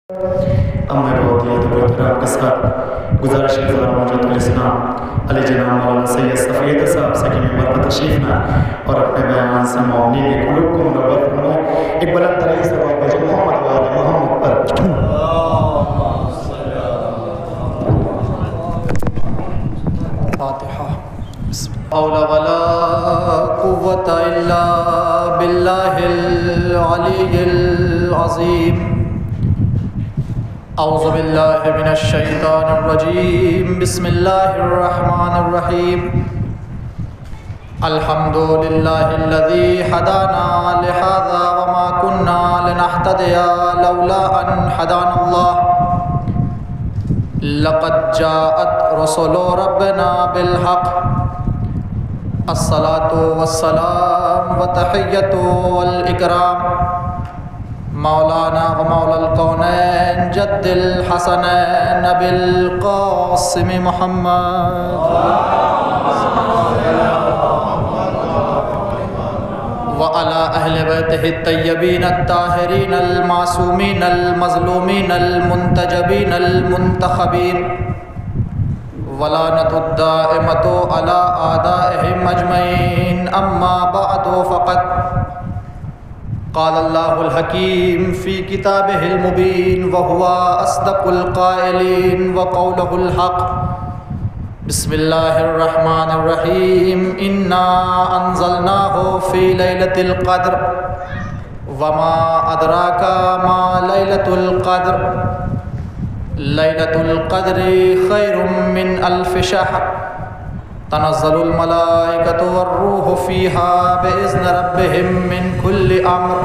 اب میں بہت ہی ادب و احترام کے ساتھ گزارش گزار حجت الاسلام علی جناب مولانا سید صفی صاحب سے کہ ممبر پر تشریف لائیں اور اپنے بیان سے مومنین کے قلوب کو منور فرمائیں۔ ایک بلند ترین صلوات بھیجیں محمد و آل محمد پر۔ فاتحہ۔ حول ولا قوة الا باللہ العلی العظیم۔ اعوذ باللہ من الشیطان الرجیم، بسم اللہ الرحمن الرحیم۔ الحمد للہ الذی ہدانا لہذا وما كنا لنہتدی لولا ان ہدانا اللہ۔ لقد جاءت رسل ربنا بالحق، الصلاة والسلام وتحیۃ والاکرام مولانا و مولا الکونین جد الحسنین ابی القاسم محمد وعلی اہل بیتہ الطیبین الطاہرین المعصومین المظلومین المنتجبین المنتخبین ولعنۃ الدائمۃ علی اعدائہم اجمعین۔ اما بعد فقد قال اللہ الحکیم فی کتابہ المبین وہو اصدق القائلین وقولہ الحق۔ بسم اللہ الرحمن الرحیم۔ انا انزلناہ فی لیلۃ القدر وما ادراک ما لیلۃ القدر۔ لیلۃ القدر خیر من الف شہر، تنزل الملائکۃ والروح فیہا بإذن ربہم من کل امر،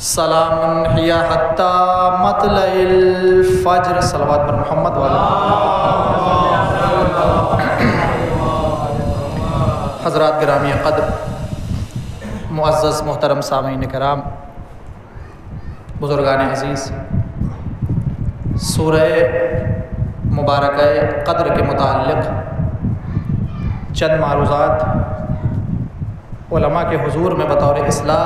سلام ہی حتی مطلع الفجر۔ صلوات پر محمد حضرات گرامی قدر، معزز محترم سامعین کرام، بزرگان عزیز، سورہ مبارکہ قدر کے متعلق چند معروضات علماء کے حضور میں بطور اصلاح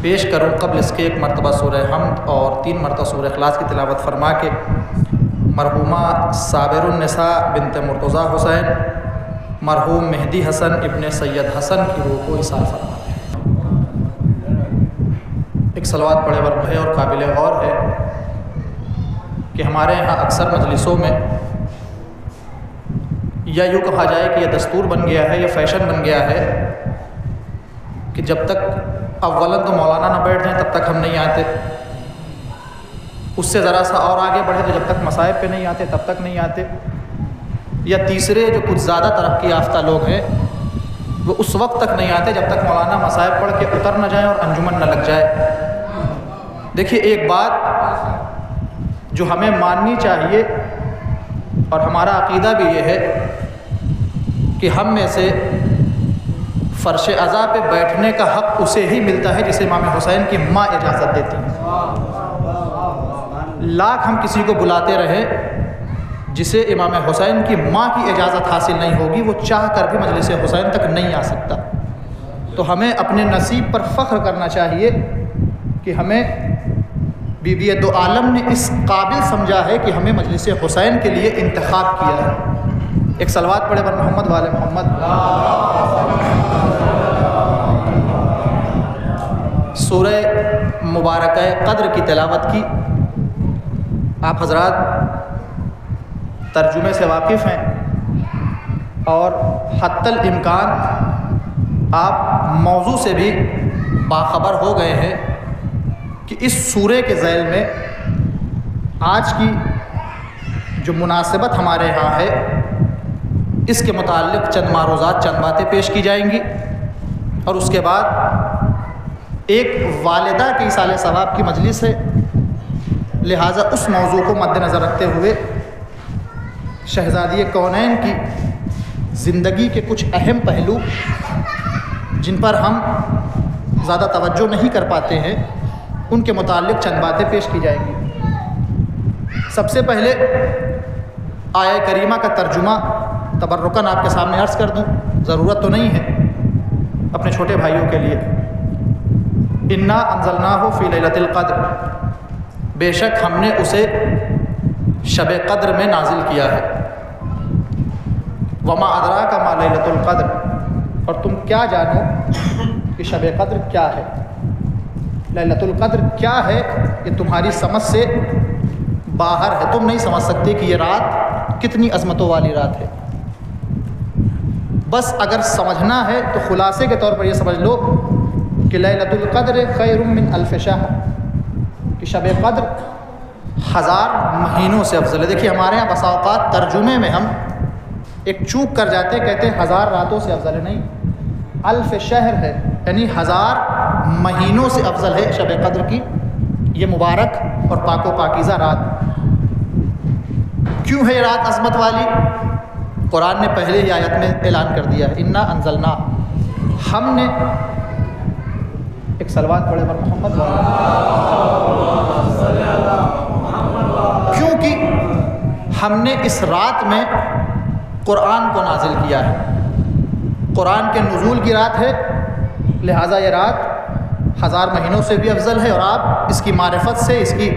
پیش کروں۔ قبل اس کے ایک مرتبہ سورہ حمد اور 3 مرتبہ سورہ اخلاص کی تلاوت فرما کے مرحومہ صابر النساء بنت مرتضیٰ حسین، مرحوم مہدی حسن ابن سید حسن کی روح کو ایصال فرماتے ہیں۔ ایک صلوات پڑھے ورد ہے اور قابل غور ہے کہ ہمارے یہاں اکثر مجلسوں میں یا یوں کہا جائے کہ یہ دستور بن گیا ہے، یہ فیشن بن گیا ہے کہ جب تک اولاً تو مولانا نہ بیٹھ جائیں تب تک ہم نہیں آتے، اس سے ذرا سا اور آگے بڑھے تو جب تک مصائب پہ نہیں آتے تب تک نہیں آتے، یا تیسرے جو کچھ زیادہ ترقی یافتہ لوگ ہیں وہ اس وقت تک نہیں آتے جب تک مولانا مصائب پڑھ کے اتر نہ جائیں اور انجمن نہ لگ جائے۔ دیکھیے ایک بات جو ہمیں ماننی چاہیے اور ہمارا عقیدہ بھی یہ ہے کہ ہم میں سے فرش عزا پہ بیٹھنے کا حق اسے ہی ملتا ہے جسے امام حسین کی ماں اجازت دیتی ہیں۔ لاکھ ہم کسی کو بلاتے رہیں، جسے امام حسین کی ماں کی اجازت حاصل نہیں ہوگی وہ چاہ کر بھی مجلس حسین تک نہیں آ سکتا۔ تو ہمیں اپنے نصیب پر فخر کرنا چاہیے کہ ہمیں بی بی دو عالم نے اس قابل سمجھا ہے کہ ہمیں مجلس حسین کے لیے انتخاب کیا ہے۔ ایک صلوات پڑھے بر محمد والے محمد۔ سورہ مبارکہ قدر کی تلاوت کی آپ حضرات ترجمے سے واقف ہیں اور حتی الامکان آپ موضوع سے بھی باخبر ہو گئے ہیں کہ اس سورے کے ذیل میں آج کی جو مناسبت ہمارے ہاں ہے اس کے متعلق چند معروضات، چند باتیں پیش کی جائیں گی، اور اس کے بعد ایک والدہ کی ایصال ثواب کی مجلس ہے، لہٰذا اس موضوع کو مد نظر رکھتے ہوئے شہزادی کونین کی زندگی کے کچھ اہم پہلو جن پر ہم زیادہ توجہ نہیں کر پاتے ہیں ان کے متعلق چند باتیں پیش کی جائیں گی۔ سب سے پہلے آیہ کریمہ کا ترجمہ تبرکاً آپ کے سامنے عرض کر دوں، ضرورت تو نہیں ہے، اپنے چھوٹے بھائیوں کے لیے۔ انا انزلناہ فی لیلۃ القدر، بے شک ہم نے اسے شب قدر میں نازل کیا ہے۔ وما ادراک ما لیلۃ القدر، اور تم کیا جانو کہ شب قدر کیا ہے، لیلۃ القدر کیا ہے، یہ تمہاری سمجھ سے باہر ہے، تم نہیں سمجھ سکتے کہ یہ رات کتنی عظمتوں والی رات ہے۔ بس اگر سمجھنا ہے تو خلاصے کے طور پر یہ سمجھ لو کہ لیلۃ القدر خیر من الف شہر، کہ شب قدر 1000 مہینوں سے افضل ہے۔ دیکھیے ہمارے یہاں بسا اوقات ترجمے میں ہم ایک چوک کر جاتے ہیں، کہتے ہیں 1000 راتوں سے افضل ہے، نہیں، الف شہر ہے، یعنی 1000 مہینوں سے افضل ہے شب قدر کی یہ مبارک اور پاک و پاکیزہ رات۔ کیوں ہے یہ رات عظمت والی؟ قرآن نے پہلے ہی آیت میں اعلان کر دیا ہے، انا انزلنا، ہم نے، ایک صلوات پڑھے پر محمد، کیونکہ ہم نے اس رات میں قرآن کو نازل کیا ہے، قرآن کے نزول کی رات ہے، لہٰذا یہ رات 1000 مہینوں سے بھی افضل ہے، اور آپ اس کی معرفت سے، اس کی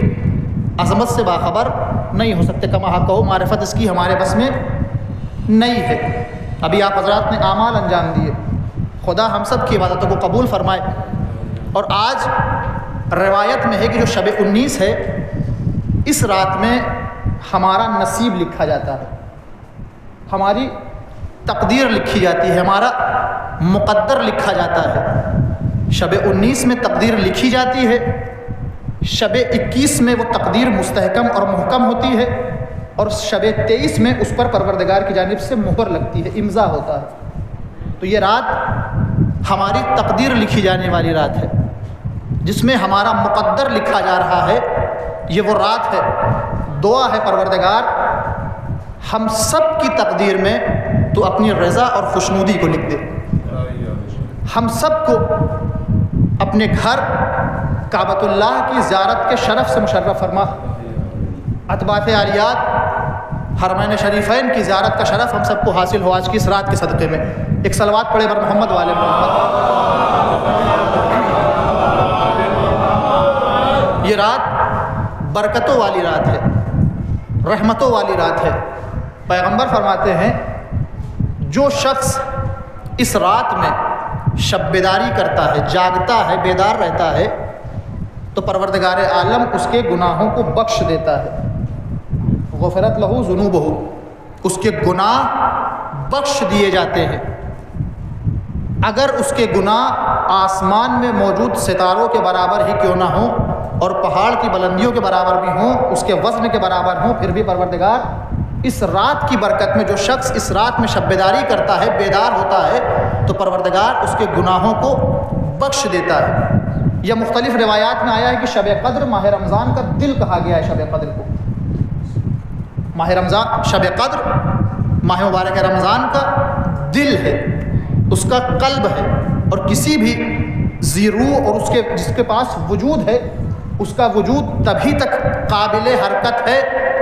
عظمت سے باخبر نہیں ہو سکتے۔ کما حقہ، معرفت اس کی ہمارے بس میں نہیں ہے۔ ابھی آپ حضرات نے اعمال انجام دیے، خدا ہم سب کی عبادتوں کو قبول فرمائے۔ اور آج روایت میں ہے کہ جو شب 19 ہے، اس رات میں ہمارا نصیب لکھا جاتا ہے، ہماری تقدیر لکھی جاتی ہے، ہمارا مقدر لکھا جاتا ہے۔ شب 19 میں تقدیر لکھی جاتی ہے، شب 21 میں وہ تقدیر مستحکم اور محکم ہوتی ہے، اور شب 23 میں اس پر پروردگار کی جانب سے مہر لگتی ہے، امضا ہوتا ہے۔ تو یہ رات ہماری تقدیر لکھی جانے والی رات ہے، جس میں ہمارا مقدر لکھا جا رہا ہے، یہ وہ رات ہے۔ دعا ہے پروردگار ہم سب کی تقدیر میں تو اپنی رضا اور خوشنودی کو لکھ دے، ہم سب کو اپنے گھر کعبۃ اللہ کی زیارت کے شرف سے مشرف فرما، اطباق عالیات حرمین شریفین کی زیارت کا شرف ہم سب کو حاصل ہو آج کی اس رات کے صدقے میں۔ ایک صلوات پڑھے بر محمد والے محمد۔ یہ رات برکتوں والی رات ہے، رحمتوں والی رات ہے۔ پیغمبر فرماتے ہیں جو شخص اس رات میں شب بیداری کرتا ہے، جاگتا ہے، بیدار رہتا ہے، تو پروردگار عالم اس کے گناہوں کو بخش دیتا ہے۔ غفرت لہو ذنوبہ، اس کے گناہ بخش دیے جاتے ہیں۔ اگر اس کے گناہ آسمان میں موجود ستاروں کے برابر ہی کیوں نہ ہوں اور پہاڑ کی بلندیوں کے برابر بھی ہوں، اس کے وزن کے برابر ہوں، پھر بھی پروردگار اس رات کی برکت میں جو شخص اس رات میں شب بیداری کرتا ہے، بیدار ہوتا ہے، تو پروردگار اس کے گناہوں کو بخش دیتا ہے۔ یہ مختلف روایات میں آیا ہے کہ شب قدر ماہ رمضان کا دل کہا گیا ہے، شب قدر کو ماہ رمضان، شب قدر ماہ مبارک رمضان کا دل ہے، اس کا قلب ہے، اور کسی بھی ذی روح اور جس کے پاس وجود ہے، اس کا وجود تبھی تک قابل حرکت ہے،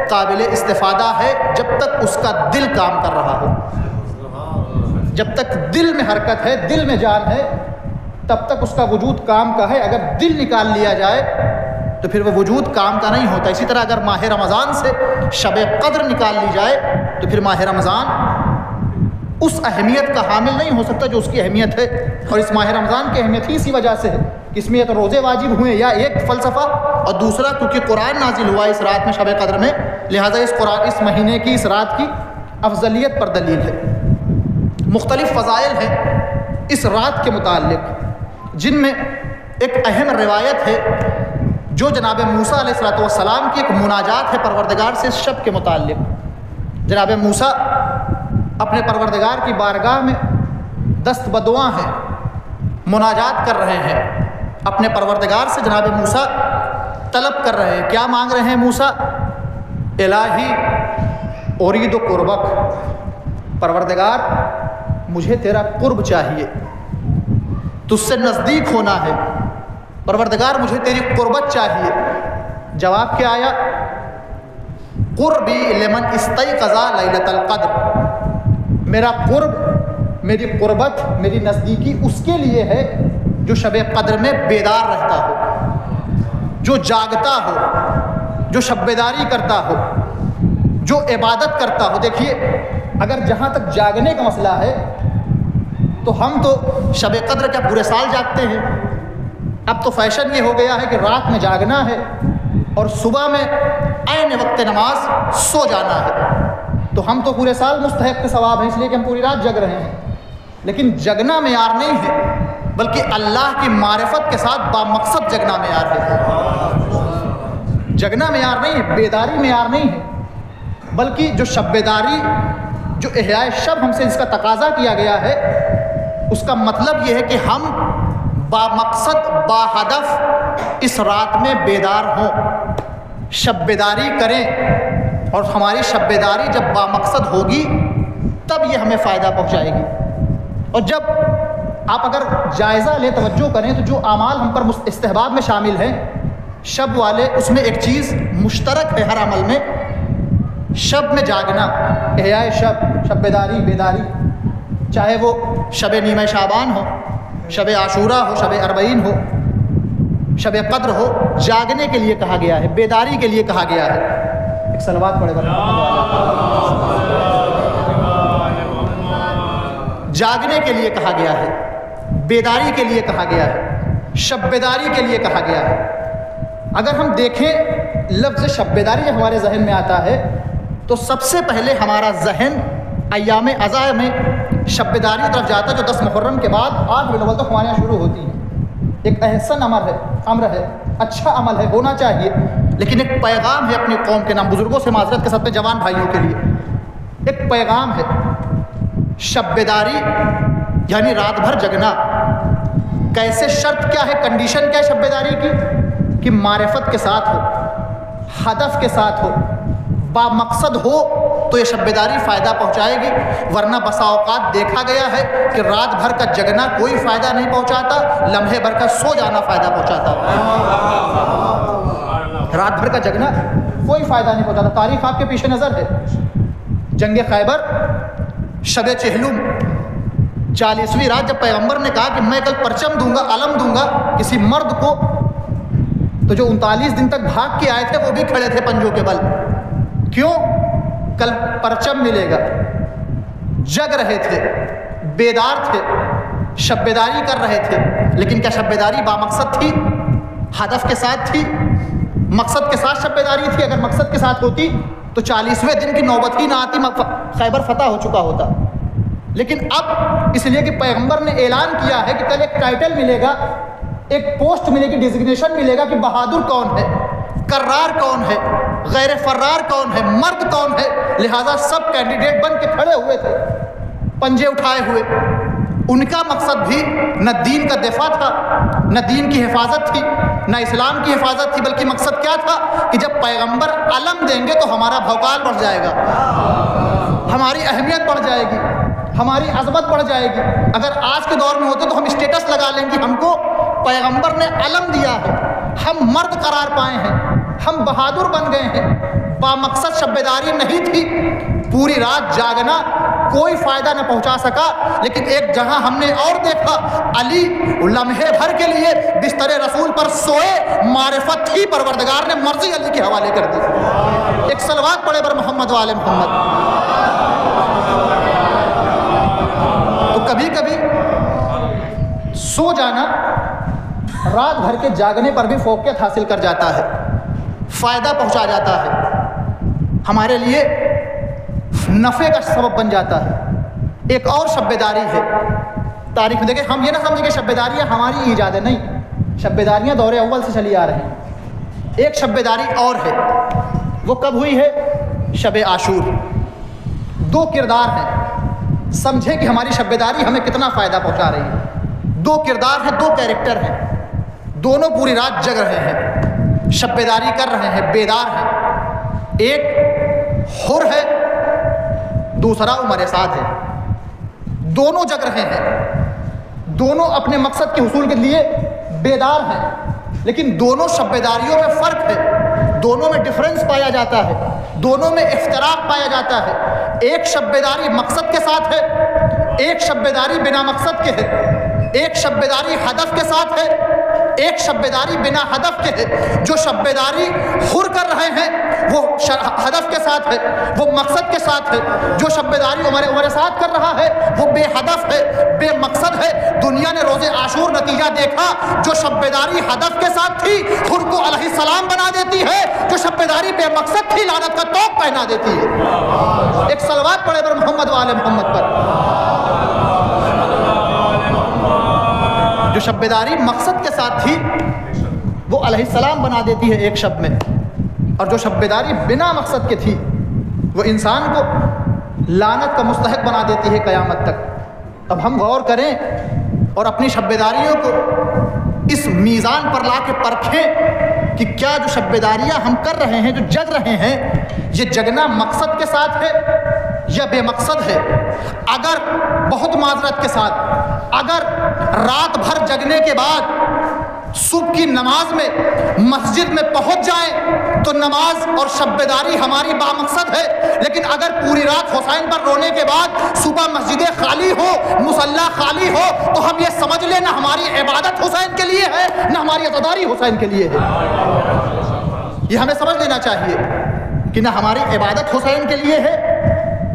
قابل استفادہ ہے، جب تک اس کا دل کام کر رہا ہو۔ جب تک دل میں حرکت ہے، دل میں جان ہے، تب تک اس کا وجود کام کا ہے۔ اگر دل نکال لیا جائے تو پھر وہ وجود کام کا نہیں ہوتا۔ اسی طرح اگر ماہ رمضان سے شب قدر نکال لی جائے تو پھر ماہ رمضان اس اہمیت کا حامل نہیں ہو سکتا جو اس کی اہمیت ہے۔ اور اس ماہ رمضان کی اہمیت ہی اسی وجہ سے ہے کہ اس میں یا تو روزے واجب ہوئے، یا ایک فلسفہ، اور دوسرا کیونکہ قرآن نازل ہوا اس رات میں شب قدر میں، لہٰذا اس مہینے کی، اس رات کی افضلیت پر دلیل ہے۔ مختلف فضائل ہیں اس رات کے متعلق، جن میں ایک اہم روایت ہے جو جناب موسیٰ علیہ السلام کی ایک مناجات ہے پروردگار سے اس شب کے متعلق۔ جناب موسیٰ اپنے پروردگار کی بارگاہ میں دست بدعا ہیں، مناجات کر رہے ہیں، اپنے پروردگار سے جناب موسیٰ طلب کر رہے ہیں۔ کیا مانگ رہے ہیں موسیٰ؟ الہی ارید قربک، پروردگار مجھے تیرا قرب چاہیے، تجھ سے نزدیک ہونا ہے، پروردگار مجھے تیری قربت چاہیے۔ جواب کیا آیا؟ قربی لمن استیقظ لیلۃ القدر، میرا قرب، میری قربت، میری نزدیکی اس کے لیے ہے جو شب قدر میں بیدار رہتا ہو، جو جاگتا ہو، جو شب بیداری کرتا ہو، جو عبادت کرتا ہو. دیکھیے اگر جہاں تک جاگنے کا مسئلہ ہے تو ہم تو شب قدر کیا پورے سال جاگتے ہیں؟ اب تو فیشن یہ ہو گیا ہے کہ رات میں جاگنا ہے اور صبح میں عین وقت نماز سو جانا ہے. تو ہم تو پورے سال مستحق کے ثواب ہیں، اس لیے کہ ہم پوری رات جگ رہے ہیں. لیکن جگنا معیار نہیں ہے، بلکہ اللہ کی معرفت کے ساتھ بامقصد جگنا معیار ہے. جگنا معیار نہیں ہے، بیداری معیار نہیں ہے، بلکہ جو شب بیداری، جو احیاء شب ہم سے اس کا تقاضا کیا گیا ہے، اس کا مطلب یہ ہے کہ ہم بامقصد باہدف اس رات میں بیدار ہوں، شب بیداری کریں. اور ہماری شب بیداری جب بامقصد ہوگی تب یہ ہمیں فائدہ پہنچائے گی. اور جب آپ اگر جائزہ لیں، توجہ کریں، تو جو اعمال ہم پر استحباب میں شامل ہیں شب والے، اس میں ایک چیز مشترک ہے ہر عمل میں، شب میں جاگنا، احیاء شب بیداری، چاہے وہ شب نیمہ شعبان ہو، شب عاشورہ ہو، شب اربعین ہو، شب قدر ہو، جاگنے کے لیے کہا گیا ہے، بیداری کے لیے کہا گیا ہے. ایک صلوات پڑھے گا. جاگنے کے لیے کہا گیا ہے، بیداری کے لیے کہا گیا ہے، شب بیداری کے لیے کہا گیا ہے. اگر ہم دیکھیں لفظ شب بیداری جب ہمارے ذہن میں آتا ہے تو سب سے پہلے ہمارا ذہن ایام عزا میں شب بیداری کی طرف جاتا ہے، جو 10 محرم کے بعد 8 ربیع الاول تک ہمارے یہاں شروع ہوتی ہے. ایک احسن امر ہے، اچھا عمل ہے، ہونا چاہیے، لیکن ایک پیغام ہے اپنی قوم کے نام، بزرگوں سے معذرت کے ساتھ میں جوان بھائیوں کے لیے ایک پیغام ہے. شب بیداری یعنی رات بھر جگنا. کیسے؟ شرط کیا ہے، کنڈیشن کیا ہے شب بیداری کی؟ کہ معرفت کے ساتھ ہو، ہدف کے ساتھ ہو، بامقصد ہو تو یہ شب بیداری فائدہ پہنچائے گی. ورنہ بسا اوقات دیکھا گیا ہے کہ رات بھر کا جگنا کوئی فائدہ نہیں پہنچاتا، لمحے بھر کا سو جانا فائدہ پہنچاتا. رات بھر کا جگنا کوئی فائدہ نہیں پہنچاتا. تاریخ آپ کے پیش نظر ہے، جنگ خیبر، شب چہلم، 40ویں رات جب پیغمبر نے کہا کہ میں کل پرچم دوں گا، علم دوں گا کسی مرد کو، تو جو 39 دن تک بھاگ کے آئے تھے وہ بھی کھڑے تھے پنجوں کے بل. کیوں؟ کل پرچم ملے گا. جگ رہے تھے، بیدار تھے، شب بیداری کر رہے تھے. لیکن کیا شب بیداری بامقصد تھی؟ ہدف کے ساتھ تھی؟ مقصد کے ساتھ شب بیداری تھی؟ اگر مقصد کے ساتھ ہوتی تو 40ویں دن کی نوبت ہی نہ آتی، خیبر فتح ہو چکا ہوتا. لیکن اب اس لیے کہ پیغمبر نے اعلان کیا ہے کہ کل ایک ٹائٹل ملے گا، ایک پوسٹ ملے گی، ڈیزگنیشن ملے گا کہ بہادر کون ہے، کرار کون ہے، غیر فرار کون ہے، مرد کون ہے. لہذا سب کینڈیڈیٹ بن کے کھڑے ہوئے تھے، پنجے اٹھائے ہوئے. ان کا مقصد بھی نہ دین کا دفاع تھا، نہ دین کی حفاظت تھی، نہ اسلام کی حفاظت تھی، بلکہ مقصد کیا تھا کہ جب پیغمبر علم دیں گے تو ہمارا بھوکال بڑھ جائے گا، ہماری اہمیت بڑھ جائے گی، ہماری عظمت بڑھ جائے گی. اگر آج کے دور میں ہوتے تو ہم اسٹیٹس لگا لیں گے ہم کو پیغمبر نے علم دیا ہے، ہم مرد قرار پائے ہیں، ہم بہادر بن گئے ہیں. بامقصد شب بیداری نہیں تھی. پوری رات جاگنا کوئی فائدہ نہ پہنچا سکا. لیکن ایک جہاں ہم نے اور دیکھا، علی لمحے بھر کے لیے بستر رسول پر سوئے، معرفت تھی، پروردگار نے مرضی علی کے حوالے کر دی. ایک صلوات پڑھے بر محمد و آل محمد. تو کبھی کبھی سو جانا رات بھر کے جاگنے پر بھی فوقیت حاصل کر جاتا ہے، فائدہ پہنچا جاتا ہے، ہمارے لیے نفع کا سبب بن جاتا ہے. ایک اور شب بیداری ہے تاریخ میں. دیکھیں ہم یہ نہ سمجھیں کہ شب بیداریاں ہماری ایجاد ہے، نہیں، شب بیداریاں دور اول سے چلی آ رہی ہیں. ایک شب بیداری اور ہے، وہ کب ہوئی ہے؟ شب عاشور. 2 کردار ہیں، سمجھیں کہ ہماری شب بیداری ہمیں کتنا فائدہ پہنچا رہی ہے. 2 کردار ہیں، 2 کیریکٹر ہیں، دونوں پوری رات جگ رہے ہیں، شب بیداری کر رہے ہیں، بیدار ہیں. ایک حر ہے، دوسرا عمر سعد ہے. دونوں جگ رہے ہیں، دونوں اپنے مقصد کے حصول کے لیے بیدار ہیں. لیکن دونوں شب بیداریوں میں فرق ہے، دونوں میں ڈفرنس پایا جاتا ہے، دونوں میں افتراق پایا جاتا ہے. ایک شب بیداری مقصد کے ساتھ ہے، ایک شب بیداری بنا مقصد کے ہے. ایک شب بیداری ہدف کے ساتھ ہے، ایک شب بیداری بنا ہدف کے ہے. جو شب بیداری خور کر رہے ہیں وہ ہدف کے ساتھ ہے, وہ مقصد کے ساتھ ہے. جو شب بیداری عمر ساتھ کر رہا ہے وہ بے ہدف ہے, بے مقصد ہے. دنیا نے روز عاشور نتیجہ دیکھا. جو شب بیداری ہدف کے ساتھ تھی خور کو علیہ السلام بنا دیتی ہے, جو شب بیداری بے مقصد تھی لعنت کا توق پہنا دیتی ہے. ایک صلوات پڑھے بر محمد و آل محمد پر. جو شب بیداری مقصد کے ساتھ تھی وہ علیہ السلام بنا دیتی ہے ایک شب میں, اور جو شب بیداری بنا مقصد کے تھی وہ انسان کو لعنت کا مستحق بنا دیتی ہے قیامت تک. اب ہم غور کریں اور اپنی شب بیداریوں کو اس میزان پر لا کے پرکھیں کہ کیا جو شب بیداریاں ہم کر رہے ہیں, جو جگ رہے ہیں, یہ جگنا مقصد کے ساتھ ہے یا بے مقصد ہے. اگر بہت معذرت کے ساتھ اگر رات بھر جگنے کے بعد صبح کی نماز میں مسجد میں پہنچ جائیں تو نماز اور شب بیداری ہماری بامقصد ہے. لیکن اگر پوری رات حسین پر رونے کے بعد صبح مسجدیں خالی ہو, مصلی خالی ہو, تو ہم یہ سمجھ لیں نہ ہماری عبادت حسین کے لیے ہے نہ ہماری عزاداری حسین کے لیے ہے. یہ ہمیں سمجھ لینا چاہیے کہ نہ ہماری عبادت حسین کے لیے ہے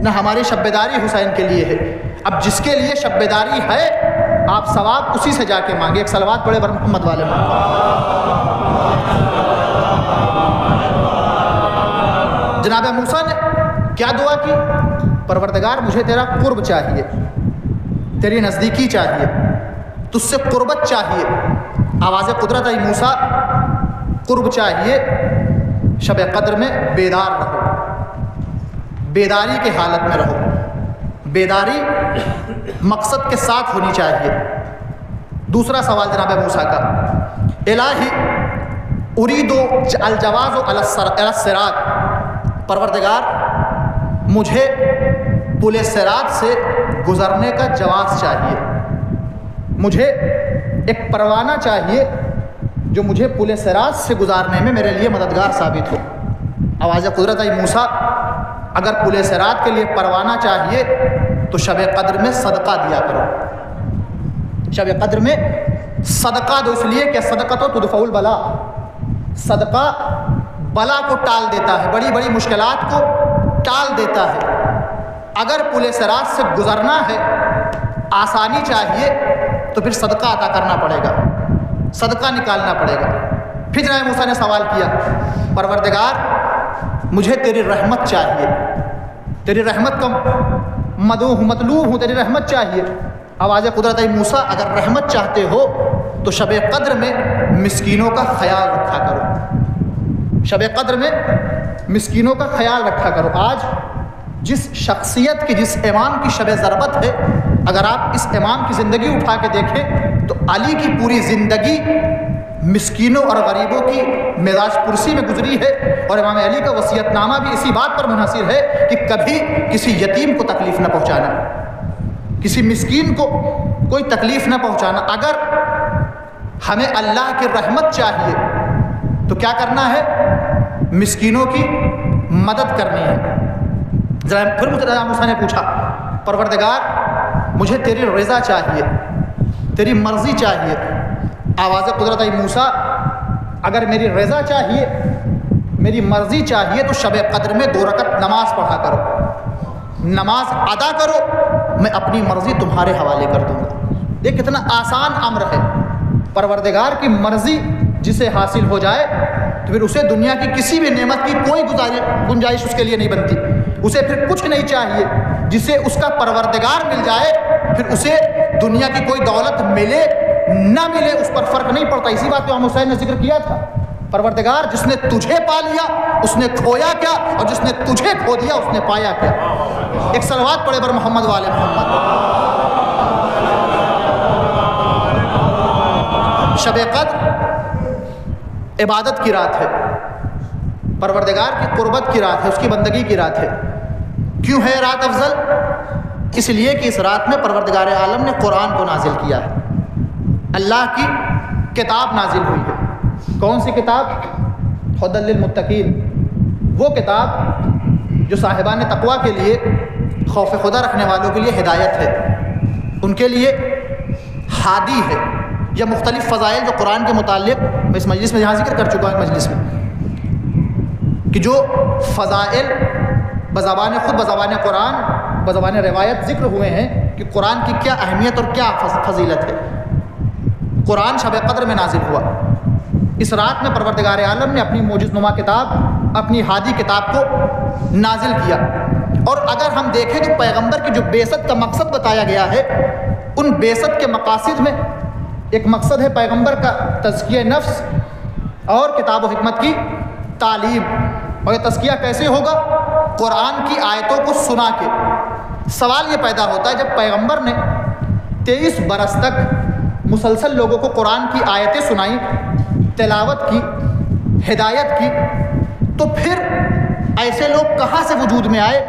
نہ ہماری شب بیداری حسین کے لیے ہے. اب جس کے لیے شب بیداری ہے آپ ثواب اسی سے جا کے مانگے. ایک صلوات پڑھے بر محمد والے جناب موسیٰ نے کیا دعا کی؟ پروردگار مجھے تیرا قرب چاہیے, تیری نزدیکی چاہیے, تجھ سے قربت چاہیے. آواز قدرت آئی موسیٰ قرب چاہیے, شب قدر میں بیدار رہو, بیداری کے حالت میں رہو. بیداری مقصد کے ساتھ ہونی چاہیے. دوسرا سوال جناب موسیٰ کا, الہی اريد الجواز علی الصراط, پروردگار مجھے پل صراط سے گزرنے کا جواز چاہیے, مجھے ایک پروانہ چاہیے جو مجھے پل صراط سے گزارنے میں میرے لیے مددگار ثابت ہو. آواز قدرت آئی موسیٰ اگر پل صراط کے لیے پروانہ چاہیے تو شب قدر میں صدقہ دیا کرو. شب قدر میں صدقہ دو, اس لیے کہ صدقہ تو تدفع البلا, صدقہ بلا کو ٹال دیتا ہے, بڑی بڑی مشکلات کو ٹال دیتا ہے. اگر پل صراط سے گزرنا ہے, آسانی چاہیے, تو پھر صدقہ عطا کرنا پڑے گا, صدقہ نکالنا پڑے گا. پھر جناب موسیٰ نے سوال کیا, پروردگار مجھے تیری رحمت چاہیے, تیری رحمت کا مدعو ہوں, مطلوب ہوں, تیری رحمت چاہیے. آواز قدرت موسیٰ اگر رحمت چاہتے ہو تو شب قدر میں مسکینوں کا خیال رکھا کرو, شب قدر میں مسکینوں کا خیال رکھا کرو. آج جس شخصیت کی, جس امام کی شب ضربت ہے, اگر آپ اس امام کی زندگی اٹھا کے دیکھیں تو علی کی پوری زندگی مسکینوں اور غریبوں کی مزاج پرسی میں گزری ہے. اور امام علی کا وصیت نامہ بھی اسی بات پر منحصر ہے کہ کبھی کسی یتیم کو تکلیف نہ پہنچانا, کسی مسکین کو کوئی تکلیف نہ پہنچانا. اگر ہمیں اللہ کی رحمت چاہیے تو کیا کرنا ہے؟ مسکینوں کی مدد کرنی ہے. پھر مجھے موسیٰ نے پوچھا, پروردگار مجھے تیری رضا چاہیے, تیری مرضی چاہیے. آواز قدرت آئی موسیٰ اگر میری رضا چاہیے, میری مرضی چاہیے تو شب قدر میں 2 رکعت نماز پڑھا کرو, نماز ادا کرو, میں اپنی مرضی تمہارے حوالے کر دوں گا. یہ کتنا آسان امر ہے. پروردگار کی مرضی جسے حاصل ہو جائے تو پھر اسے دنیا کی کسی بھی نعمت کی کوئی گنجائش اس کے لیے نہیں بنتی. اسے پھر کچھ نہیں چاہیے. جسے اس کا پروردگار مل جائے پھر اسے دنیا کی کوئی دولت ملے نہ ملے اس پر فرق نہیں پڑتا. اسی بات کو امام حسین نے ذکر کیا تھا, پروردگار جس نے تجھے پا لیا اس نے کھویا کیا, اور جس نے تجھے کھو دیا اس نے پایا کیا. ایک صلوات پڑھے بر محمد والے محمد. شب قدر عبادت کی رات ہے, پروردگار کی قربت کی رات ہے, اس کی بندگی کی رات ہے. کیوں ہے رات افضل؟ اس لیے کہ اس رات میں پروردگار عالم نے قرآن کو نازل کیا ہے, اللہ کی کتاب نازل ہوئی ہے. کون سی کتاب؟ ہدی للمتقین, وہ کتاب جو صاحبان تقویٰ کے لیے, خوف خدا رکھنے والوں کے لیے ہدایت ہے, ان کے لیے ہادی ہے, یا مختلف فضائل جو قرآن کے متعلق میں اس مجلس میں یہاں ذکر کر چکا ہوں مجلس میں، کہ جو فضائل بزبان خود بزبان قرآن بزبان روایت ذکر ہوئے ہیں کہ قرآن کی کیا اہمیت اور کیا فضیلت ہے۔ قرآن شب قدر میں نازل ہوا، اس رات میں پروردگار عالم نے اپنی معجز نما کتاب، اپنی ہادی کتاب کو نازل کیا۔ اور اگر ہم دیکھیں کہ پیغمبر کی جو بعثت کا مقصد بتایا گیا ہے، ان بعثت کے مقاصد میں ایک مقصد ہے پیغمبر کا تزکیہ نفس اور کتاب و حکمت کی تعلیم۔ اور یہ تزکیہ کیسے ہوگا؟ قرآن کی آیتوں کو سنا کے۔ سوال یہ پیدا ہوتا ہے جب پیغمبر نے 23 برس تک مسلسل لوگوں کو قرآن کی آیتیں سنائیں، تلاوت کی، ہدایت کی، تو پھر ایسے لوگ کہاں سے وجود میں آئے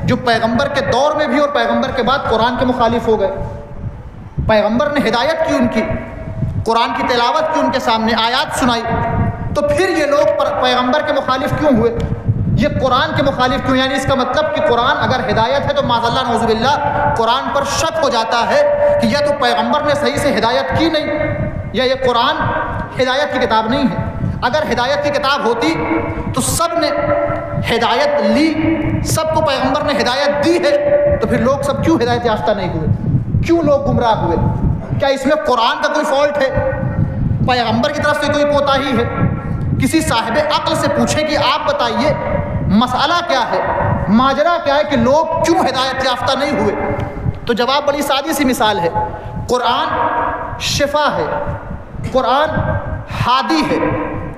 جو پیغمبر کے دور میں بھی اور پیغمبر کے بعد قرآن کے مخالف ہو گئے؟ پیغمبر نے ہدایت کی، ان کی قرآن کی تلاوت کی، ان کے سامنے آیات سنائی، تو پھر یہ لوگ پیغمبر کے مخالف کیوں ہوئے؟ یہ قرآن کے مخالف کیوں؟ یعنی اس کا مطلب کہ قرآن اگر ہدایت ہے تو معاذ اللہ نعوذ باللہ قرآن پر شک ہو جاتا ہے کہ یا تو پیغمبر نے صحیح سے ہدایت کی نہیں، یا یہ قرآن ہدایت کی کتاب نہیں ہے۔ اگر ہدایت کی کتاب ہوتی تو سب نے ہدایت لی، سب کو پیغمبر نے ہدایت دی ہے، تو پھر لوگ سب کیوں ہدایت یافتہ نہیں ہوئے؟ کیوں لوگ گمراہ ہوئے؟ کیا اس میں قرآن کا کوئی فالٹ ہے؟ پیغمبر کی طرف سے کوئی کوتاہی ہے؟ کسی صاحب عقل سے پوچھیں کہ آپ بتائیے مسئلہ کیا ہے، ماجرا کیا ہے کہ لوگ کیوں ہدایت یافتہ نہیں ہوئے؟ تو جواب بڑی سادی سی مثال ہے، قرآن شفا ہے، قرآن ہادی ہے،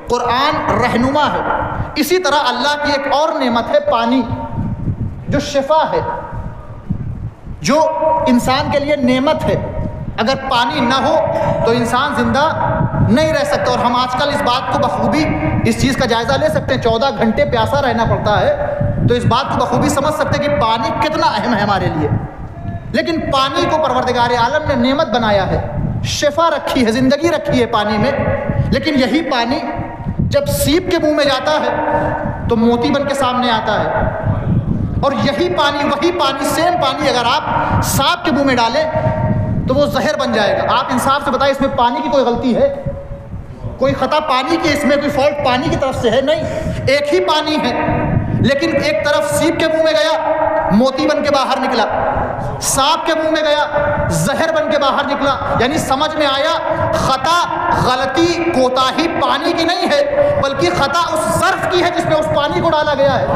قرآن رہنما ہے۔ اسی طرح اللہ کی ایک اور نعمت ہے پانی، جو شفا ہے، جو انسان کے لیے نعمت ہے۔ اگر پانی نہ ہو تو انسان زندہ نہیں رہ سکتا، اور ہم آج کل اس بات کو بخوبی اس چیز کا جائزہ لے سکتے ہیں، 14 گھنٹے پیاسا رہنا پڑتا ہے، تو اس بات کو بخوبی سمجھ سکتے ہیں کہ پانی کتنا اہم ہے ہمارے لیے۔ لیکن پانی کو پروردگار عالم نے نعمت بنایا ہے، شفا رکھی ہے، زندگی رکھی ہے پانی میں۔ لیکن یہی پانی جب سیپ کے منہ میں جاتا ہے تو موتی بن کے سامنے آتا ہے، اور یہی پانی، وہی پانی، سیم پانی اگر آپ سانپ کے منہ میں ڈالیں تو وہ زہر بن جائے گا۔ آپ انصاف سے بتائیں، اس میں پانی کی کوئی غلطی ہے؟ کوئی خطا پانی کی، اس میں کوئی فالٹ پانی کی طرف سے ہے؟ نہیں، ایک ہی پانی ہے، لیکن ایک طرف سیپ کے منہ میں گیا موتی بن کے باہر نکلا، سانپ کے منہ میں گیا زہر بن کے باہر نکلا۔ یعنی سمجھ میں آیا خطا، غلطی، کوتاہی پانی کی نہیں ہے، بلکہ خطا اس ظرف کی ہے جس میں اس پانی کو ڈالا گیا ہے،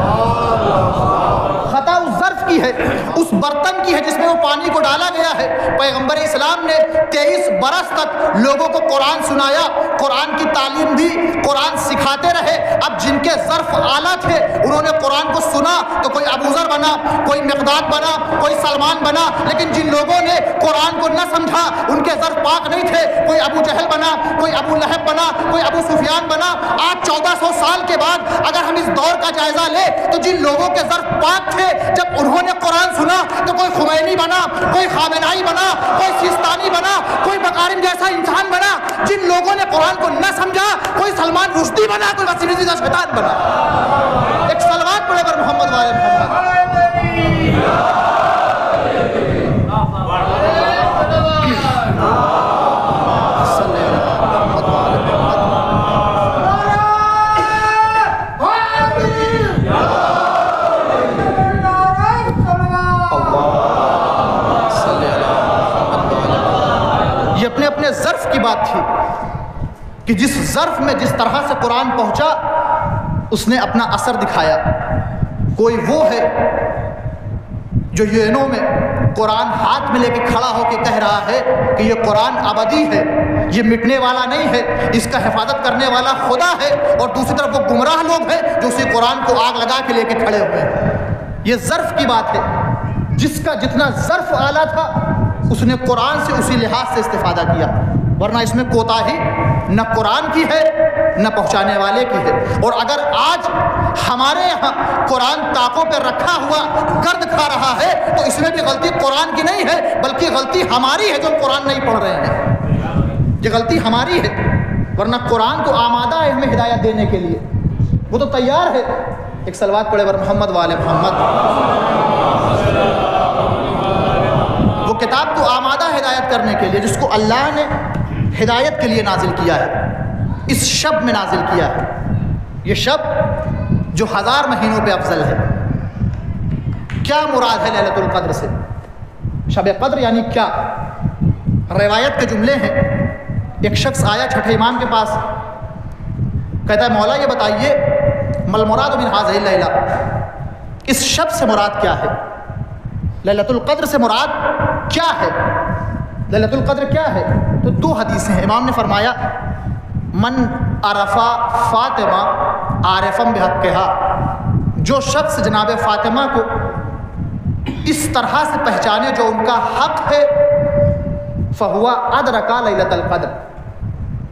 خطا اس ظرف کی ہے، اس برتن کی ہے جس میں وہ پانی کو ڈالا گیا ہے۔ پیغمبر اسلام نے 23 برس تک لوگوں کو قرآن سنایا، قرآن کی تعلیم دی، قرآن سکھاتے رہے۔ اب جن کے ظرف اعلیٰ تھے انہوں نے قرآن کو سنا تو کوئی ابوذر بنا، کوئی مقداد بنا، کوئی سلمان بنا، لیکن جن لوگوں نے قرآن کو نہ سمجھا، ان کے ظرف پاک نہیں تھے، کوئی ابو جہل بنا، کوئی ابو لہب بنا، کوئی ابو سفیان بنا۔ آج 1400 سال کے بعد اگر ہم اس دور کا جائزہ لیں تو جن لوگوں کے ظرف پاک تھے، جب انہوں نے قرآن سنا تو کوئی خمینی بنا، کوئی خامنائی بنا، کوئی سیستانی بنا، کوئی مکارم جیسا انسان بنا۔ جن لوگوں نے قرآن کو نہ سمجھا، کوئی سلمان رشدی بنا، کوئی وسیع جیسا شیطان بنا۔ ایک صلوات پڑھے پر محمد والے محمد۔ یہ اپنے اپنے ظرف کی بات تھی کہ جس ظرف میں جس طرح سے قرآن پہنچا اس نے اپنا اثر دکھایا۔ کوئی وہ ہے جو یونوں میں قرآن ہاتھ میں لے کے کھڑا ہو کے کہہ رہا ہے کہ یہ قرآن ابدی ہے، یہ مٹنے والا نہیں ہے، اس کا حفاظت کرنے والا خدا ہے، اور دوسری طرف وہ گمراہ لوگ ہیں جو اسی قرآن کو آگ لگا کے لے کے کھڑے ہوئے ہیں۔ یہ ظرف کی بات ہے، جس کا جتنا ظرف اعلیٰ تھا اس نے قرآن سے اسی لحاظ سے استفادہ کیا، ورنہ اس میں کوتاہی نہ قرآن کی ہے نہ پہنچانے والے کی ہے۔ اور اگر آج ہمارے یہاں قرآن طاقوں پہ رکھا ہوا گرد کھا رہا ہے تو اس میں بھی غلطی قرآن کی نہیں ہے، بلکہ غلطی ہماری ہے جو ہم قرآن نہیں پڑھ رہے ہیں۔ یہ غلطی ہماری ہے، ورنہ قرآن تو آمادہ ہے ہمیں ہدایت دینے کے لیے، وہ تو تیار ہے۔ ایک صلوات پڑھے بر محمد والے محمد۔ وہ کتاب تو آمادہ ہدایت کرنے کے لیے، جس کو اللہ نے ہدایت کے لیے نازل کیا ہے، اس شب میں نازل کیا ہے. یہ شب جو 1000 مہینوں پہ افضل ہے. کیا مراد ہے لیلۃ القدر سے؟ شب قدر یعنی کیا؟ روایت کے جملے ہیں. ایک شخص آیا چھٹے امام کے پاس، کہتا ہے مولا یہ بتائیے مل مراد من هذه اللیلہ، اس شب سے مراد کیا ہے؟ لیلۃ القدر سے مراد کیا ہے؟ لیلۃ القدر کیا ہے؟ تو 2 حدیثیں ہیں. امام نے فرمایا من عرفا فاطمہ عارفم بحقہا، جو شخص جناب فاطمہ کو اس طرح سے پہچانے جو ان کا حق ہے، فہوا ادرکا لیلۃ القدر،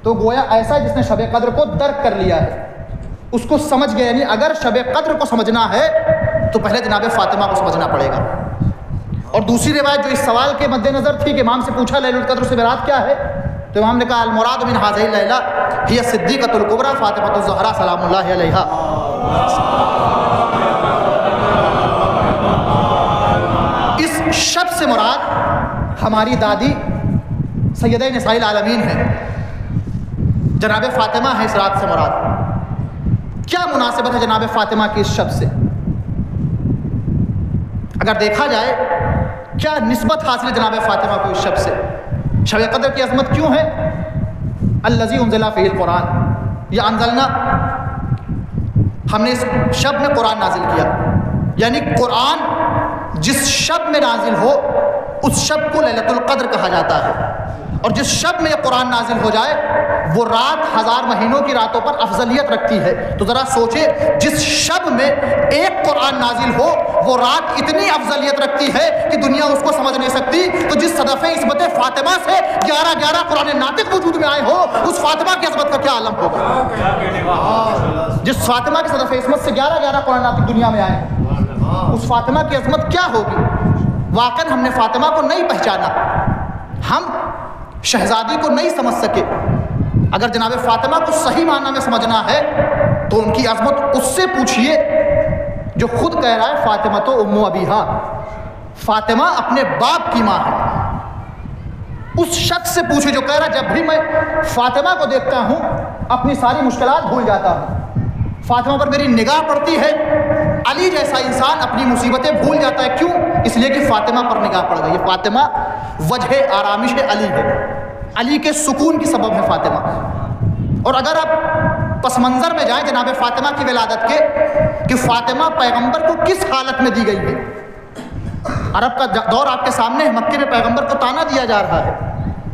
تو گویا ایسا جس نے شب قدر کو درک کر لیا ہے، اس کو سمجھ گیا. یعنی اگر شب قدر کو سمجھنا ہے تو پہلے جناب فاطمہ کو سمجھنا پڑے گا. اور دوسری روایت جو اس سوال کے مد نظر تھی کہ امام سے پوچھا لیلۃ القدر سے مراد کیا ہے، تو امام نے کہا المراد من هذه اللیلہ ہی صدیقۃ الکبریٰ فاطمۃ الزہرا سلام اللہ علیہا. اس شب سے مراد ہماری دادی سیدہ نساء العالمین ہے، جناب فاطمہ ہے اس رات سے مراد. کیا مناسبت ہے جناب فاطمہ کی اس شب سے؟ اگر دیکھا جائے کیا نسبت حاصل ہے جناب فاطمہ کو اس شب سے؟ شب قدر کی عظمت کیوں ہے؟ الذی انزل فیہ القرآن، یا انزلنا، ہم نے اس شب میں قرآن نازل کیا. یعنی قرآن جس شب میں نازل ہو اس شب کو لیلۃ القدر کہا جاتا ہے. اور جس شب میں یہ قرآن نازل ہو جائے وہ رات 1000 مہینوں کی راتوں پر افضلیت رکھتی ہے. تو ذرا سوچے جس شب میں ایک قرآن نازل ہو وہ رات اتنی افضلیت رکھتی ہے کہ دنیا اس کو سمجھ نہیں سکتی. تو جس صدف عصمت فاطمہ سے 11 قرآن ناطق وجود میں آئے ہو اس فاطمہ کی عظمت کا کیا عالم ہوگا؟ جس فاطمہ کی صدف عصمت سے 11 قرآن ناطق دنیا میں آئے ہیں اس فاطمہ کی عظمت کیا ہوگی؟ واقعاً ہم نے فاطمہ کو نہیں پہچانا، ہم شہزادی کو نہیں سمجھ سکے. اگر جناب فاطمہ کو صحیح معنی میں سمجھنا ہے تو ان کی عظمت اس سے پوچھیے جو خود کہہ رہا ہے فاطمہ تو ام ابیہا، فاطمہ اپنے باپ کی ماں ہے. اس شخص سے پوچھے جو کہہ رہا ہے جب بھی میں فاطمہ کو دیکھتا ہوں اپنی ساری مشکلات بھول جاتا ہوں، فاطمہ پر میری نگاہ پڑتی ہے. علی جیسا انسان اپنی مصیبتیں بھول جاتا ہے. کیوں؟ اس لیے کہ فاطمہ پر نگاہ پڑ گئی. فاطمہ وجہ آرامش علی ہے، علی کے سکون کی سبب ہے فاطمہ. اور اگر آپ پس منظر میں جائیں جناب فاطمہ کی ولادت کے کہ فاطمہ پیغمبر کو کس حالت میں دی گئی ہے. عرب کا دور آپ کے سامنے ہے. مکے میں پیغمبر کو تانا دیا جا رہا ہے،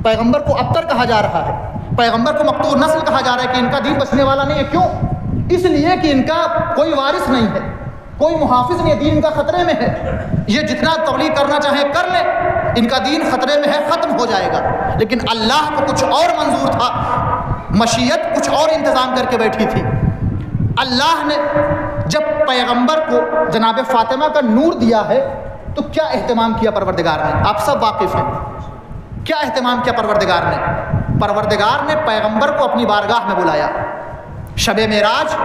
پیغمبر کو ابتر کہا جا رہا ہے، پیغمبر کو مقتول نسل کہا جا رہا ہے کہ ان کا دین بچنے والا نہیں ہے. کیوں؟ اس لیے کہ ان کا کوئی وارث نہیں ہے، کوئی محافظ نہیں ہے، دین کا خطرے میں ہے. یہ جتنا تبلیغ کرنا چاہے کر لیں، ان کا دین خطرے میں ہے، ختم ہو جائے گا. لیکن اللہ کو کچھ اور منظور تھا، مشیت کچھ اور انتظام کر کے بیٹھی تھی. اللہ نے جب پیغمبر کو جناب فاطمہ کا نور دیا ہے تو کیا اہتمام کیا پروردگار نے؟ آپ سب واقف ہیں. کیا اہتمام کیا پروردگار نے؟ پروردگار نے پیغمبر کو اپنی بارگاہ میں بلایا. شب معراج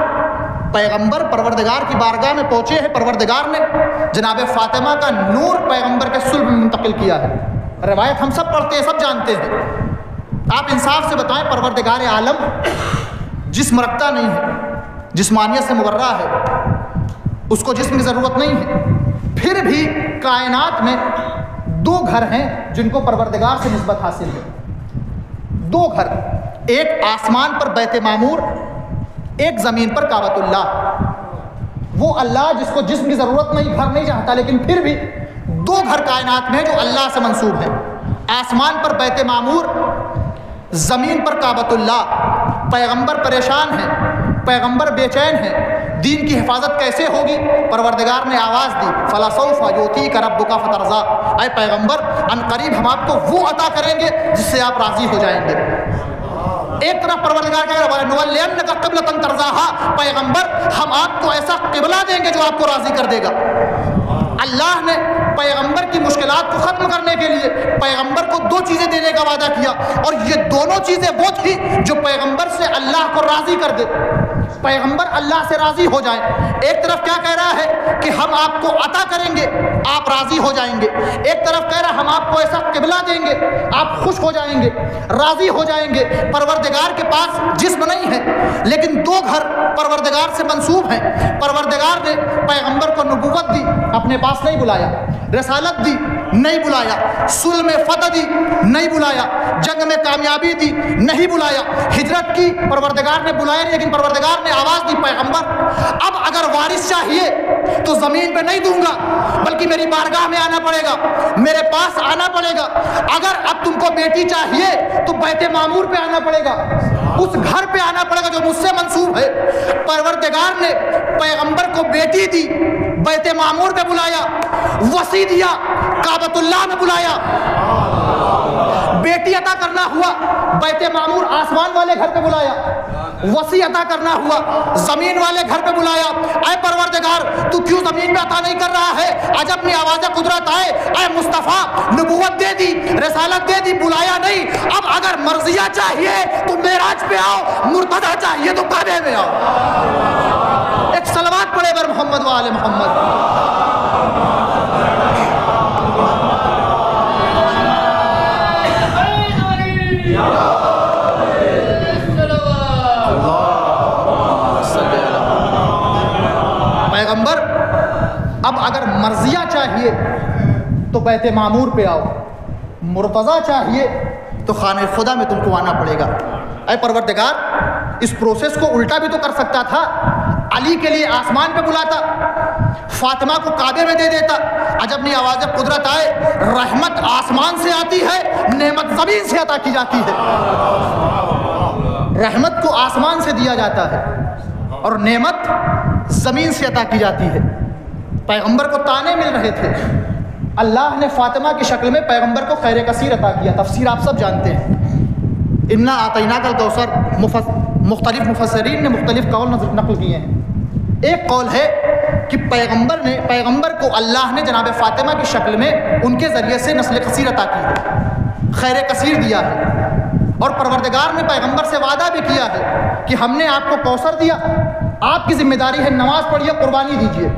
پیغمبر پروردگار کی بارگاہ میں پہنچے ہیں، پروردگار نے جناب فاطمہ کا نور پیغمبر کے صلب میں منتقل کیا ہے. روایت ہم سب پڑھتے ہیں، سب جانتے ہیں. آپ انصاف سے بتائیں پروردگار عالم جسم رکھتا نہیں ہے، جسمانیت سے مبرہ ہے، اس کو جسم کی ضرورت نہیں ہے، پھر بھی کائنات میں 2 گھر ہیں جن کو پروردگار سے نسبت حاصل ہے. 2 گھر، ایک آسمان پر بیت معمور، ایک زمین پر کعبۃ اللہ. وہ اللہ جس کو جسم کی ضرورت نہیں، گھر نہیں چاہتا، لیکن پھر بھی 2 گھر کائنات میں جو اللہ سے منسوب ہیں. آسمان پر بیت معمور، زمین پر کعبۃ اللہ. پیغمبر پریشان ہیں، پیغمبر بے چین ہیں. دین کی حفاظت کیسے ہوگی؟ پروردگار نے آواز دی فَلَسَوْفَ يُؤْتِيكَ رَبُّكَ فَتَرْضَىٰ، اے پیغمبر ان قریب ہم آپ کو وہ عطا کریں گے جس سے آپ راضی ہو جائیں گے. ایک طرف پروردگار کہہ رہا ہے نُوَلِّيَنَّكَ قِبْلَةً تَرْضَاهَا، پیغمبر ہم آپ کو ایسا قبلہ دیں گے جو آپ کو راضی کر دے گا. اللہ نے پیغمبر کی مشکلات کو ختم کرنے کے لیے پیغمبر کو 2 چیزیں دینے کا وعدہ کیا، اور یہ دونوں چیزیں وہ تھی جو پیغمبر سے اللہ کو راضی کر دے. پیغمبر اللہ سے راضی ہو جائیں. ایک طرف کیا کہہ رہا ہے کہ ہم آپ کو عطا کریں گے, آپ راضی ہو جائیں گے. ایک طرف کہہ رہا ہے ہم آپ کو ایسا قبلہ دیں گے, آپ خوش ہو جائیں گے, راضی ہو جائیں گے. پروردگار کے پاس جسم نہیں ہے لیکن دو گھر پروردگار سے منسوب ہیں. پروردگار نے پیغمبر کو نبوت دی, اپنے پاس نہیں بلایا. رسالت دی, نہیں بلایا. صلح میں فتح دی, نہیں بلایا. جنگ میں کامیابی دی, نہیں بلایا. ہجرت کی, پروردگار نے بلایا نہیں لیکن پروردگار نے آواز دی پیغمبر اب اگر وارث چاہیے تو زمین پہ نہیں دوں گا بلکہ میری بارگاہ میں آنا پڑے گا, میرے پاس آنا پڑے گا. اگر اب تم کو بیٹی چاہیے تو بیت معمور پہ آنا پڑے گا, اس گھر پہ آنا پڑے گا جو مجھ سے منسوب ہے. پروردگار نے پیغمبر کو بیٹی دی, بیت معمور پہ بلایا. وصی دیا, کعبۃ اللہ میں بلایا. بیٹی عطا کرنا ہوا, بیت معمور آسمان والے گھر پہ بلایا. وصی عطا کرنا ہوا, زمین والے گھر پہ بلایا. اے پروردگار تو کیوں زمین پہ عطا نہیں کر رہا ہے؟ عجب میں آواز قدرت آئے. اے مصطفیٰ نبوت دے دی, رسالت دے دی, بلایا نہیں. اب اگر مرضیہ چاہیے تو معراج پہ آؤ, مرتضیٰ چاہیے تو کعبے میں آؤ. ایک صلوات پڑھے بر محمد و آل محمد. پیغمبر اب اگر مرضیہ چاہیے تو بیت معمور پہ آؤ, مرتضیٰ چاہیے تو خانہ خدا میں تم کو آنا پڑے گا. اے پروردگار اس پروسیس کو الٹا بھی تو کر سکتا تھا. علی کے لیے آسمان پہ بلاتا, فاطمہ کو کعبے میں دے دیتا. عجب نہیں آواز قدرت آئے. رحمت آسمان سے آتی ہے, نعمت زمین سے عطا کی جاتی ہے. رحمت کو آسمان سے دیا جاتا ہے اور نعمت زمین سے عطا کی جاتی ہے. پیغمبر کو تانے مل رہے تھے, اللہ نے فاطمہ کی شکل میں پیغمبر کو خیر کثیر عطا کیا. تفسیر آپ سب جانتے ہیں. انا اعطیناک الکوثر, مختلف مفسرین نے مختلف قول نقل کیے ہیں. ایک قول ہے کہ پیغمبر کو اللہ نے جناب فاطمہ کی شکل میں ان کے ذریعے سے نسل کثیر عطا کی ہے, خیر کثیر دیا ہے. اور پروردگار نے پیغمبر سے وعدہ بھی کیا ہے کہ ہم نے آپ کو کوثر دیا, آپ کی ذمہ داری ہے نماز پڑھیے, قربانی دیجیے.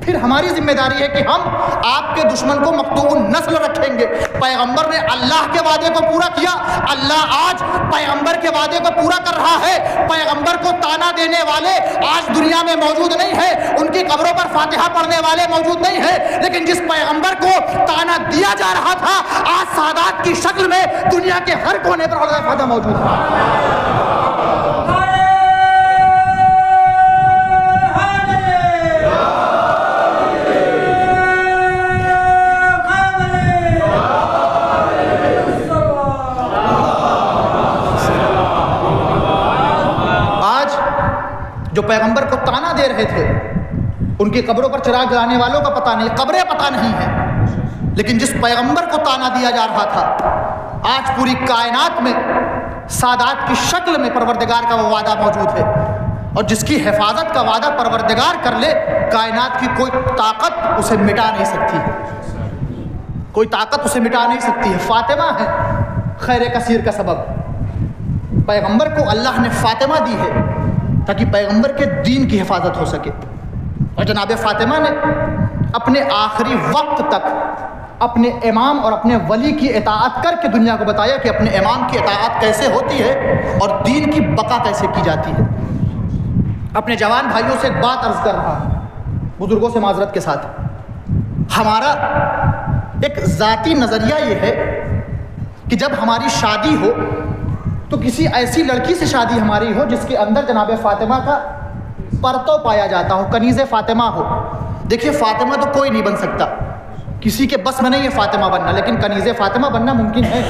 پھر ہماری ذمہ داری ہے کہ ہم آپ کے دشمن کو مقطوع نسل رکھیں گے. پیغمبر نے اللہ کے وعدے کو پورا کیا, اللہ آج پیغمبر کے وعدے کو پورا کر رہا ہے. پیغمبر کو تانا دینے والے آج دنیا میں موجود نہیں ہیں, ان کی قبروں پر فاتحہ پڑھنے والے موجود نہیں ہیں, لیکن جس پیغمبر کو تانا دیا جا رہا تھا آج سادات کی شکل میں دنیا کے ہر کونے پر فاتحہ موجود ہے. جو پیغمبر کو تانا دے رہے تھے ان کی قبروں پر چراغ جلانے والوں کا پتہ نہیں, قبریں پتہ نہیں ہیں, لیکن جس پیغمبر کو تانا دیا جا رہا تھا آج پوری کائنات میں سادات کی شکل میں پروردگار کا وہ وعدہ موجود ہے. اور جس کی حفاظت کا وعدہ پروردگار کر لے, کائنات کی کوئی طاقت اسے مٹا نہیں سکتی ہے, کوئی طاقت اسے مٹا نہیں سکتی ہے. فاطمہ ہے خیر کثیر کا سبب. پیغمبر کو اللہ نے فاطمہ دی ہے تاکہ پیغمبر کے دین کی حفاظت ہو سکے. اور جناب فاطمہ نے اپنے آخری وقت تک اپنے امام اور اپنے ولی کی اطاعت کر کے دنیا کو بتایا کہ اپنے امام کی اطاعت کیسے ہوتی ہے اور دین کی بقا کیسے کی جاتی ہے. اپنے جوان بھائیوں سے ایک بات عرض کر رہا ہوں, بزرگوں سے معذرت کے ساتھ. ہمارا ایک ذاتی نظریہ یہ ہے کہ جب ہماری شادی ہو تو کسی ایسی لڑکی سے شادی ہماری ہو جس کے اندر جناب فاطمہ کا پرتو پایا جاتا ہو, کنیز فاطمہ ہو. دیکھیے فاطمہ تو کوئی نہیں بن سکتا, کسی کے بس میں نہیں ہے فاطمہ بننا, لیکن کنیز فاطمہ بننا ممکن ہے.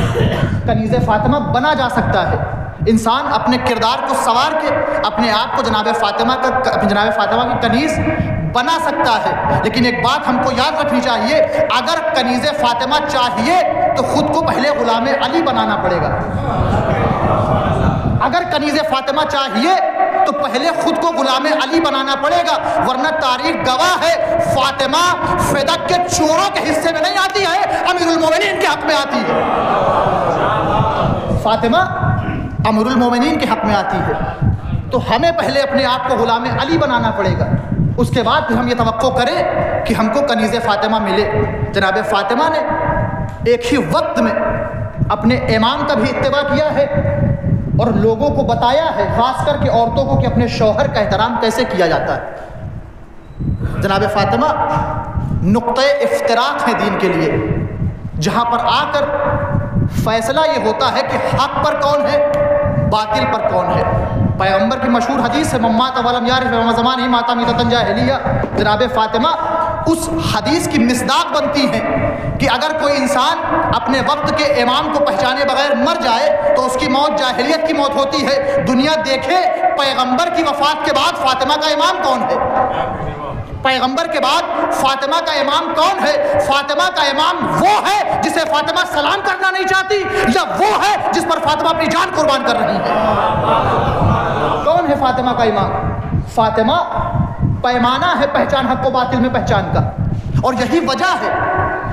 کنیز فاطمہ بنا جا سکتا ہے. انسان اپنے کردار کو سنوار کے اپنے آپ کو جناب فاطمہ کی کنیز بنا سکتا ہے. لیکن ایک بات ہم کو یاد رکھنی چاہیے, اگر کنیز فاطمہ چاہیے تو خود کو پہلے غلام علی بنانا پڑے گا. اگر کنیز فاطمہ چاہیے تو پہلے خود کو غلام علی بنانا پڑے گا, ورنہ تاریخ گواہ ہے فاطمہ فدق کے چوروں کے حصے میں نہیں آتی ہے, امیر المومنین کے حق میں آتی ہے. فاطمہ امیر المومنین کے حق میں آتی ہے. تو ہمیں پہلے اپنے آپ کو غلام علی بنانا پڑے گا، اس کے بعد پھر ہم یہ توقع کریں کہ ہم کو کنیز فاطمہ ملے۔ جناب فاطمہ نے ایک ہی وقت میں اپنے امام کا بھی اتباع کیا ہے اور لوگوں کو بتایا ہے، خاص کر کے عورتوں کو، کہ اپنے شوہر کا احترام کیسے کیا جاتا ہے۔ جناب فاطمہ نقطۂ افتراق ہے دین کے لیے، جہاں پر آ کر فیصلہ یہ ہوتا ہے کہ حق پر کون ہے، باطل پر کون ہے۔ پیغمبر کی مشہور حدیث ہے ممات ولم یعرف فی زمان ہی ماتا میتۃ جاہلیہ۔ جناب فاطمہ اس حدیث کی مصداق بنتی ہیں کہ اگر کوئی انسان اپنے وقت کے امام کو پہچانے بغیر مر جائے تو اس کی موت جاہلیت کی موت ہوتی ہے۔ دنیا دیکھے پیغمبر کی وفات کے بعد فاطمہ کا امام کون ہے، پیغمبر کے بعد فاطمہ کا امام کون ہے؟ فاطمہ کا امام وہ ہے جسے فاطمہ سلام کرنا نہیں چاہتی، یا وہ ہے جس پر فاطمہ اپنی جان قربان کر رہی ہے؟ کون ہے فاطمہ کا امام؟ فاطمہ پیمانہ ہے پہچان حق و باطل میں پہچان کا، اور یہی وجہ ہے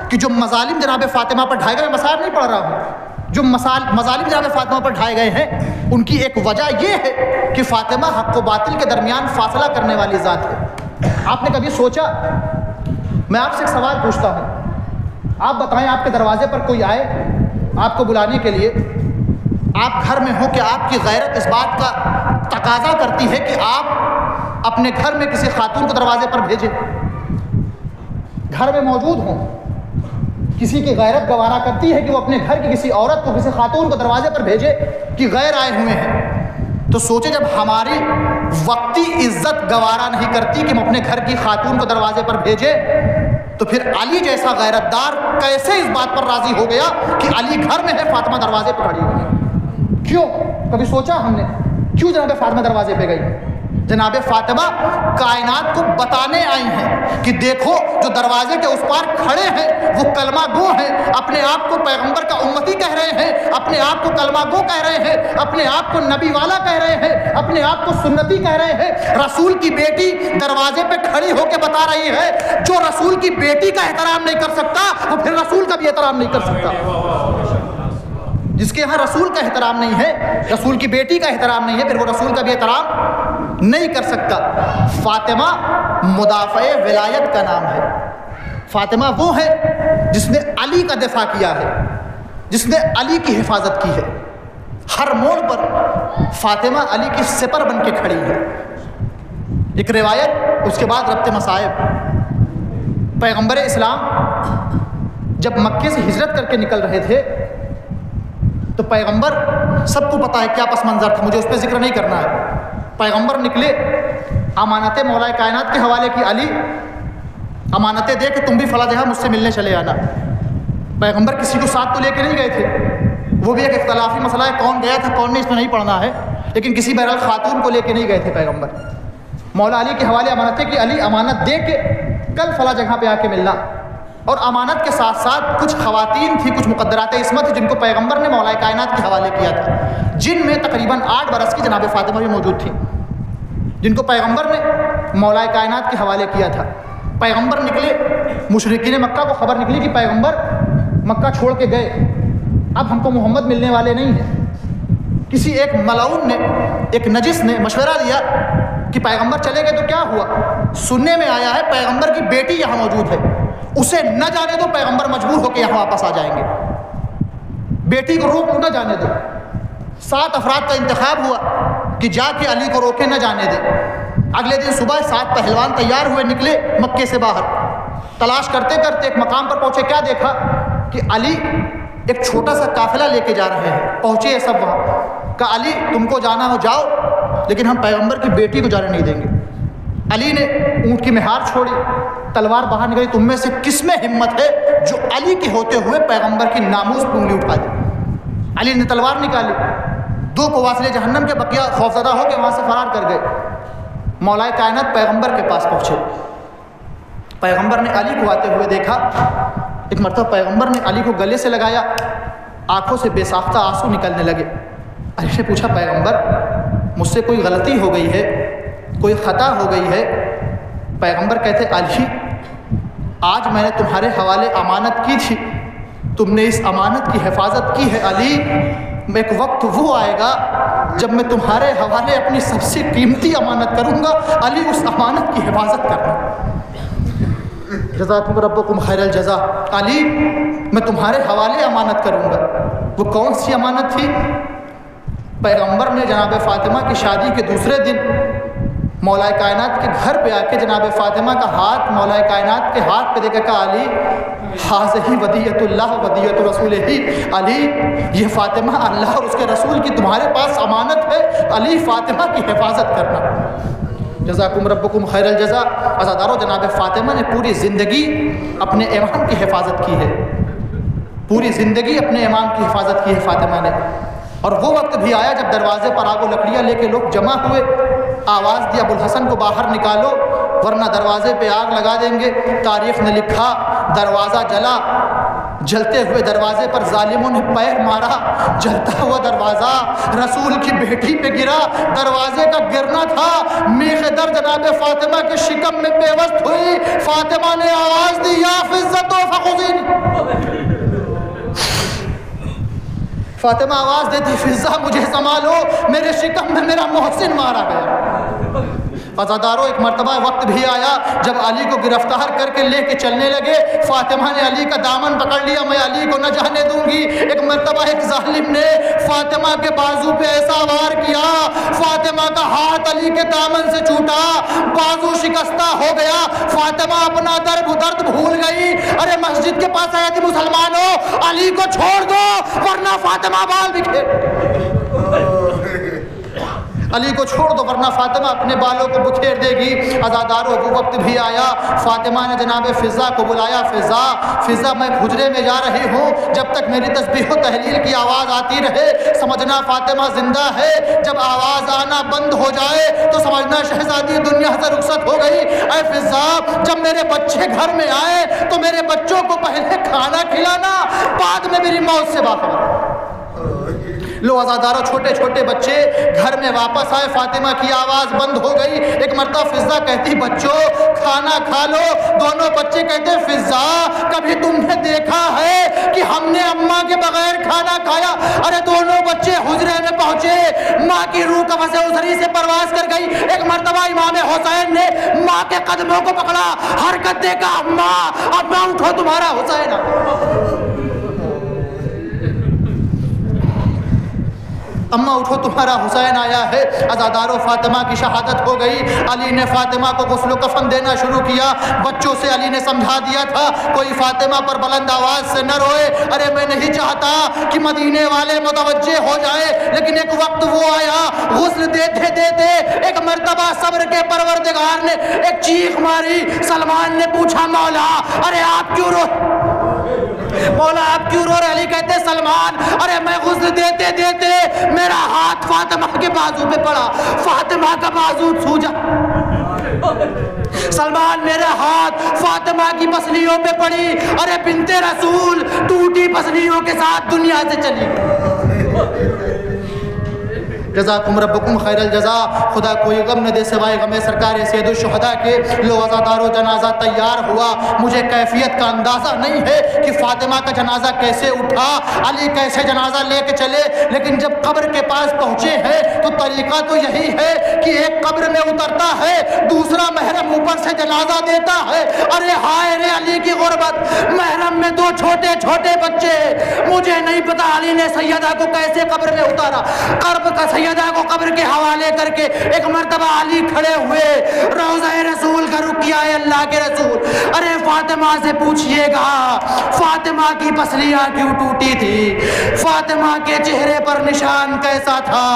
کہ جو مظالم جناب فاطمہ پر ڈھائے گئے، مسائل نہیں پڑھ رہا ہوں، جو مظالم جناب فاطمہ پر ڈھائے گئے ہیں ان کی ایک وجہ یہ ہے کہ فاطمہ حق و باطل کے درمیان فاصلہ کرنے والی ذات ہے۔ آپ نے کبھی سوچا، میں آپ سے ایک سوال پوچھتا ہوں، آپ بتائیں آپ کے دروازے پر کوئی آئے آپ کو بلانے کے لیے، آپ گھر میں ہو کہ آپ کی غیرت اس بات کا تقاضا کرتی ہے کہ آپ اپنے گھر میں کسی خاتون کو دروازے پر بھیجیں، گھر میں موجود ہوں، کسی کی غیرت گوارا کرتی ہے کہ وہ اپنے گھر کی کسی عورت کو، کسی خاتون کو دروازے پر بھیجے کہ غیر آئے ہوئے ہیں، تو سوچے جب ہماری وقتی عزت گوارا نہیں کرتی کہ ہم اپنے گھر کی خاتون کو دروازے پر بھیجے، تو پھر علی جیسا غیرت دار کیسے اس بات پر راضی ہو گیا کہ علی گھر میں ہے، فاطمہ دروازے پہ کھڑی ہوئی ہے؟ کیوں؟ کبھی سوچا ہم نے کیوں جناب فاطمہ دروازے پہ گئی؟ جناب فاطمہ کائنات کو بتانے آئی ہیں کہ دیکھو جو دروازے کے اس پار کھڑے ہیں وہ کلمہ گو ہیں، اپنے آپ کو پیغمبر کا امتی کہہ رہے ہیں، اپنے آپ کو کلمہ گو کہہ رہے ہیں، اپنے آپ کو نبی والا کہہ رہے ہیں، اپنے آپ کو سنتی کہہ رہے ہیں۔ رسول کی بیٹی دروازے پہ کھڑی ہو کے بتا رہی ہے جو رسول کی بیٹی کا احترام نہیں کر سکتا وہ پھر رسول کا بھی احترام نہیں کر سکتا۔ جس کے یہاں رسول کا احترام نہیں ہے، رسول کی بیٹی کا احترام نہیں ہے، پھر وہ رسول کا بھی احترام نہیں کر سکتا۔ فاطمہ مدافع ولایت کا نام ہے۔ فاطمہ وہ ہے جس نے علی کا دفاع کیا ہے، جس نے علی کی حفاظت کی ہے۔ ہر موڑ پر فاطمہ علی کی سپر بن کے کھڑی ہے۔ ایک روایت، اس کے بعد ربط مصائب۔ پیغمبر اسلام جب مکے سے ہجرت کر کے نکل رہے تھے تو پیغمبر، سب کو پتہ ہے کیا پس منظر تھا، مجھے اس پہ ذکر نہیں کرنا ہے۔ پیغمبر نکلے، امانتیں مولا کائنات کے حوالے کی، علی امانتیں دے کہ تم بھی فلاں جگہ مجھ سے ملنے چلے آنا۔ پیغمبر کسی کو ساتھ تو لے کے نہیں گئے تھے، وہ بھی ایک اختلافی مسئلہ ہے، کون گیا تھا کون نہیں اس میں نہیں پڑھنا ہے، لیکن کسی بہرحال خاتون کو لے کے نہیں گئے تھے پیغمبر۔ مولا علی کے حوالے امانتیں کہ علی امانت دے کے کل فلاں جگہ پہ آ کے ملنا، اور امانت کے ساتھ ساتھ کچھ خواتین تھی، کچھ مقدرات عصمت جن کو پیغمبر نے مولا کائنات کے حوالے کیا تھا، جن میں تقریباً 8 برس کی جناب فاطمہ بھی موجود تھی، جن کو پیغمبر نے مولا کائنات کے حوالے کیا تھا۔ پیغمبر نکلے، مشرکین مکہ کو خبر نکلی کہ پیغمبر مکہ چھوڑ کے گئے، اب ہم کو محمد ملنے والے نہیں ہیں۔ کسی ایک ملعون نے، ایک نجس نے مشورہ دیا کہ پیغمبر چلے گئے تو کیا ہوا؟ سننے میں آیا ہے پیغمبر کی بیٹی یہاں موجود ہے، اسے نہ جانے دو، پیغمبر مجبور ہو کے یہاں واپس آ جائیں گے، بیٹی کو روک نہ جانے دو۔ 7 افراد کا انتخاب ہوا کہ جا کے علی کو روکے نہ جانے دے۔ اگلے دن صبح 7 پہلوان تیار ہوئے، نکلے مکے سے باہر، تلاش کرتے کرتے ایک مقام پر پہنچے، کیا دیکھا کہ علی ایک چھوٹا سا قافلہ لے کے جا رہے ہیں، پہنچے یہ سب وہاں، کہا علی تم کو جانا ہو جاؤ، لیکن ہم پیغمبر کی بیٹی کو جانے نہیں دیں گے۔ علی نے اونٹ کی مہار چھوڑی، تلوار باہر نکلی، تم میں سے کس میں ہمت ہے جو علی کے ہوتے ہوئے پیغمبر کی ناموس پہ انگلی اٹھا دے؟ علی نے تلوار نکالی، 2 قوافلے جہنم کے بقیہ خوفزدہ ہو کے وہاں سے فرار کر گئے۔ مولا کائنات پیغمبر کے پاس پہنچے، پیغمبر نے علی کو آتے ہوئے دیکھا، ایک مرتبہ پیغمبر نے علی کو گلے سے لگایا، آنکھوں سے بے ساختہ آنسو نکلنے لگے۔ علی نے پوچھا پیغمبر مجھ سے کوئی غلطی ہو گئی ہے، کوئی خطا ہو گئی ہے؟ پیغمبر کہتے علی آج میں نے تمہارے حوالے امانت کی تھی، تم نے اس امانت کی حفاظت کی ہے علی، ایک وقت وہ آئے گا جب میں تمہارے حوالے اپنی سب سے قیمتی امانت کروں گا، علی اس امانت کی حفاظت کرنا۔ جزاکم ربکم خیر الجزا۔ علی میں تمہارے حوالے امانت کروں گا۔ وہ کون سی امانت تھی؟ پیغمبر نے جناب فاطمہ کی شادی کے دوسرے دن مولا کائنات کے گھر پہ آ کے جناب فاطمہ کا ہاتھ مولا کائنات کے ہاتھ پہ دے کے کہا، علی حاذہ ودیعۃ اللہ ودیعۃ رسولہ، علی یہ فاطمہ اللہ اور اس کے رسول کی تمہارے پاس امانت ہے، علی فاطمہ کی حفاظت کرنا۔ جزاکم ربکم خیر الجزا۔ عزادارو، جناب فاطمہ نے پوری زندگی اپنے امام کی حفاظت کی ہے، پوری زندگی اپنے امام کی حفاظت کی ہے فاطمہ نے۔ اور وہ وقت بھی آیا جب دروازے پر آگ و لکڑیاں لے کے لوگ جمع ہوئے، آواز دی ابوالحسن کو باہر نکالو ورنہ دروازے پہ آگ لگا دیں گے۔ تاریخ نے لکھا دروازہ جلا، جلتے ہوئے دروازے پر ظالموں نے پیر مارا، جلتا ہوا دروازہ رسول کی بیٹی پہ گرا۔ دروازے کا گرنا تھا، میخ در جناب فاطمہ کے شکم میں پیوست ہوئی۔ فاطمہ نے آواز دی، یا فضۃ فخذینی، فاطمہ آواز دیتی، فضہ مجھے سنبھالو، میرے شکم میں میرا محسن مارا گیا۔ عزادارو، ایک مرتبہ وقت بھی آیا جب علی کو گرفتار کر کے لے کے چلنے لگے، فاطمہ نے علی کا دامن پکڑ لیا، میں علی کو نہ جانے دوں گی۔ ایک مرتبہ ایک ظالم نے فاطمہ کے بازو پہ ایسا وار کیا، فاطمہ کا ہاتھ علی کے دامن سے چھوٹا، بازو شکستہ ہو گیا، فاطمہ اپنا درد بھول گئی۔ ارے مسجد کے پاس آئی تھی، مسلمانوں علی کو چھوڑ دو ورنہ فاطمہ بال بکھیر، علی کو چھوڑ دو ورنہ فاطمہ اپنے بالوں کو بکھیر دے گی۔ عزادارو، وہ وقت بھی آیا، فاطمہ نے جناب فضہ کو بلایا، فضہ میں حجرے میں جا رہی ہوں، جب تک میری تسبیح و تحلیل کی آواز آتی رہے سمجھنا فاطمہ زندہ ہے، جب آواز آنا بند ہو جائے تو سمجھنا شہزادی دنیا سے رخصت ہو گئی۔ اے فضہ، جب میرے بچے گھر میں آئے تو میرے بچوں کو پہلے کھانا کھلانا، بعد میں میری موت سے باخبر۔ لو عزادارو، چھوٹے چھوٹے بچے گھر میں واپس آئے، فاطمہ کی آواز بند ہو گئی۔ ایک مرتبہ فضہ کہتی، بچوں کھانا کھا لو۔ دونوں بچے کہتے، فضہ کبھی تم نے دیکھا ہے کہ ہم نے اماں کے بغیر کھانا کھایا؟ ارے دونوں بچے حجرے میں پہنچے، ماں کی روح قفس ازری سے پرواز کر گئی۔ ایک مرتبہ امام حسین نے ماں کے قدموں کو پکڑا، حرکت دے کہا، اماں اٹھو، تمہارا حسین، اماں اٹھو، تمہارا حسین آیا ہے۔ عزادارو، فاطمہ کی شہادت ہو گئی۔ علی نے فاطمہ کو غسل و کفن دینا شروع کیا۔ بچوں سے علی نے سمجھا دیا تھا کوئی فاطمہ پر بلند آواز سے نہ روئے۔ ارے میں نہیں چاہتا کہ مدینے والے متوجہ ہو جائے، لیکن ایک وقت وہ آیا، غسل دیتے دیتے ایک مرتبہ صبر کے پروردگار نے ایک چیخ ماری۔ سلمان نے پوچھا، مولا ارے آپ کیوں رو مولا آپ کیوں رو رہے؟ علی کہتے، سلمان ارے میں غسل دیتے دیتے میرا ہاتھ فاطمہ کے بازو پہ پڑا، فاطمہ کا بازو سوجا۔ سلمان میرا ہاتھ فاطمہ کی پسلیوں پہ پڑی، ارے بنت رسول ٹوٹی پسلیوں کے ساتھ دنیا سے چلی۔ جزاکم ربکم خیر الجزا۔ خدا کوئی غم نہ دے سوائے غم سرکار سید الشہداء کے۔ لو عزادارو، جنازہ تیار ہوا۔ مجھے کیفیت کا اندازہ نہیں ہے کہ فاطمہ کا جنازہ کیسے اٹھا، علی کیسے جنازہ لے کے چلے، لیکن جب قبر کے پاس پہنچے ہیں تو طریقہ تو یہی ہے کہ ایک قبر میں اترتا ہے، دوسرا محرم اوپر سے جنازہ دیتا ہے۔ ارے ہائے رے علی کی غربت، محرم میں دو چھوٹے چھوٹے بچے، مجھے نہیں پتا علی نے سیدہ کو کیسے قبر میں اتارا۔ قرب کا سیدہ کو قبر کے حوالے کر کے ایک مرتبہ علی کھڑے ہوئے، روضہ رسول کا رخ کیا، ہے اللہ کے رسول ارے فاطمہ سے پوچھئے گا فاطمہ کی پسلیاں کیوں ٹوٹی تھی، فاطمہ کے چہرے پر نشان کیسا تھا،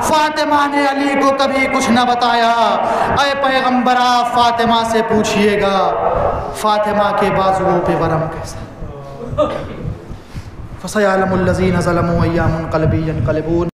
فاطمہ نے علی کو کبھی کچھ نہ بتایا۔ اے پیغمبرہ، فاطمہ سے پوچھئے گا فاطمہ کے بازوؤں پہ ورم کیسا۔ فَسَيَعْلَمُ الَّذِينَ ظَلَمُوا أَيَّ مُنْقَلَبٍ يَنْقَلِبُونَ۔